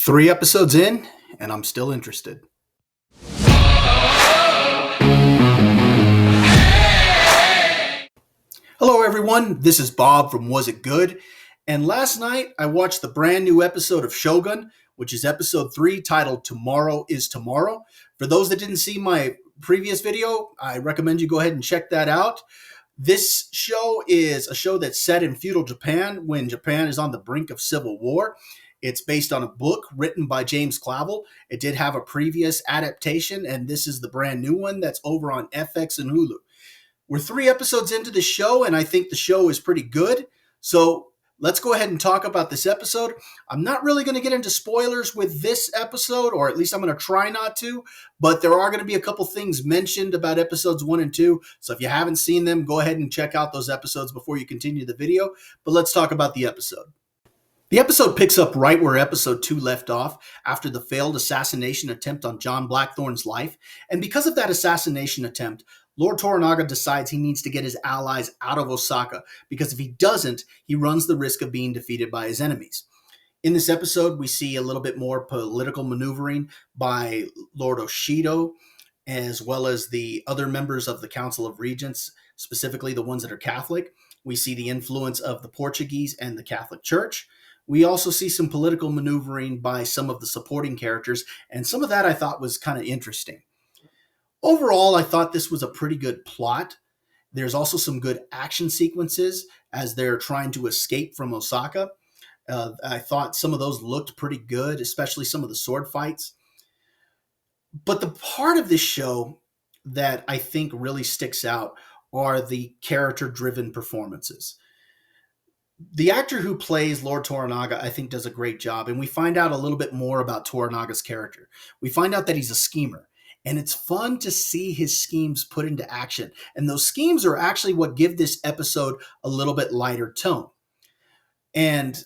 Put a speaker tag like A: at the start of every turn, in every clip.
A: 3 episodes in, and I'm still interested. Hello, everyone. This is Bob from Was It Good? And last night I watched the brand new episode of Shogun, which is episode 3, titled Tomorrow is Tomorrow. For those that didn't see my previous video, I recommend you go ahead and check that out. This show is a show that's set in feudal Japan when Japan is on the brink of civil war. It's based on a book written by James Clavell. It did have a previous adaptation, and this is the brand new one that's over on FX and Hulu. We're 3 episodes into the show, and I think the show is pretty good. So let's go ahead and talk about this episode. I'm not really going to get into spoilers with this episode, or at least I'm going to try not to, but there are going to be a couple things mentioned about episodes 1 and 2. So if you haven't seen them, go ahead and check out those episodes before you continue the video. But let's talk about the episode. The episode picks up right where episode 2 left off, after the failed assassination attempt on John Blackthorne's life. And because of that assassination attempt, Lord Toranaga decides he needs to get his allies out of Osaka, because if he doesn't, he runs the risk of being defeated by his enemies. In this episode, we see a little bit more political maneuvering by Lord Oshido, as well as the other members of the Council of Regents, specifically the ones that are Catholic. We see the influence of the Portuguese and the Catholic Church. We also see some political maneuvering by some of the supporting characters, and some of that I thought was kind of interesting. Overall, I thought this was a pretty good plot. There's also some good action sequences as they're trying to escape from Osaka. I thought some of those looked pretty good, especially some of the sword fights. But the part of this show that I think really sticks out are the character-driven performances. The actor who plays Lord Toranaga, I think, does a great job, and we find out a little bit more about Toranaga's character. We find out that he's a schemer, and it's fun to see his schemes put into action. And those schemes are actually what give this episode a little bit lighter tone. And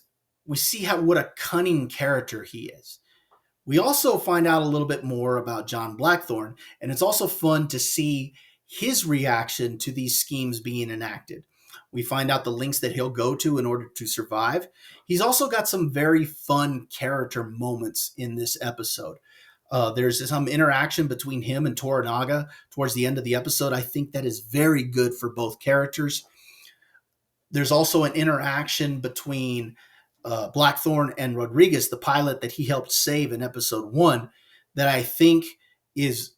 A: we see what a cunning character he is. We also find out a little bit more about John Blackthorne, and it's also fun to see his reaction to these schemes being enacted. We find out the links that he'll go to in order to survive. He's also got some very fun character moments in this episode. There's some interaction between him and Toranaga towards the end of the episode. I think that is very good for both characters. There's also an interaction between Blackthorne and Rodriguez, the pilot that he helped save in episode 1, that I think is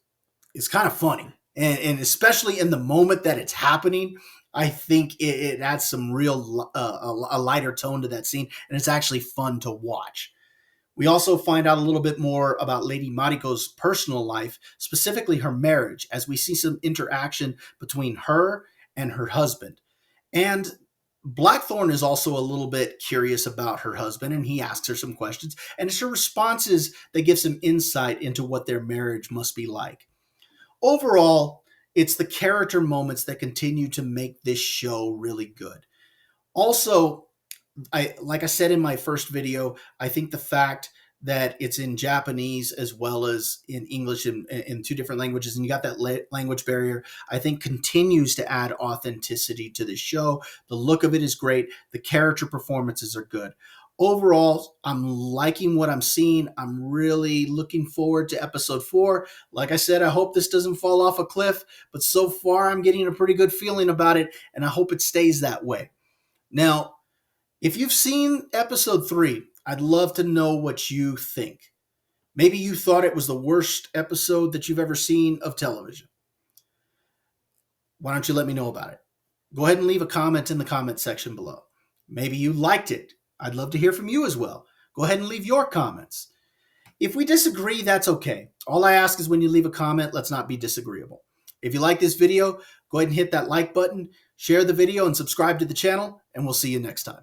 A: kind of funny. And especially in the moment that it's happening, I think it adds some real a lighter tone to that scene, and it's actually fun to watch. We also find out a little bit more about Lady Mariko's personal life, specifically her marriage, as we see some interaction between her and her husband. And Blackthorne is also a little bit curious about her husband, and he asks her some questions, and it's her responses that give some insight into what their marriage must be like. Overall, it's the character moments that continue to make this show really good. Also, like I said in my first video, I think the fact that it's in Japanese as well as in English in 2 different languages, and you got that language barrier, I think continues to add authenticity to the show. The look of it is great. The character performances are good. Overall, I'm liking what I'm seeing. I'm really looking forward to episode 4. Like I said, I hope this doesn't fall off a cliff, but so far I'm getting a pretty good feeling about it, and I hope it stays that way. Now, if you've seen episode 3, I'd love to know what you think. Maybe you thought it was the worst episode that you've ever seen of television. Why don't you let me know about it? Go ahead and leave a comment in the comment section below. Maybe you liked it. I'd love to hear from you as well. Go ahead and leave your comments. If we disagree, that's okay. All I ask is when you leave a comment, let's not be disagreeable. If you like this video, go ahead and hit that like button, share the video, and subscribe to the channel, and we'll see you next time.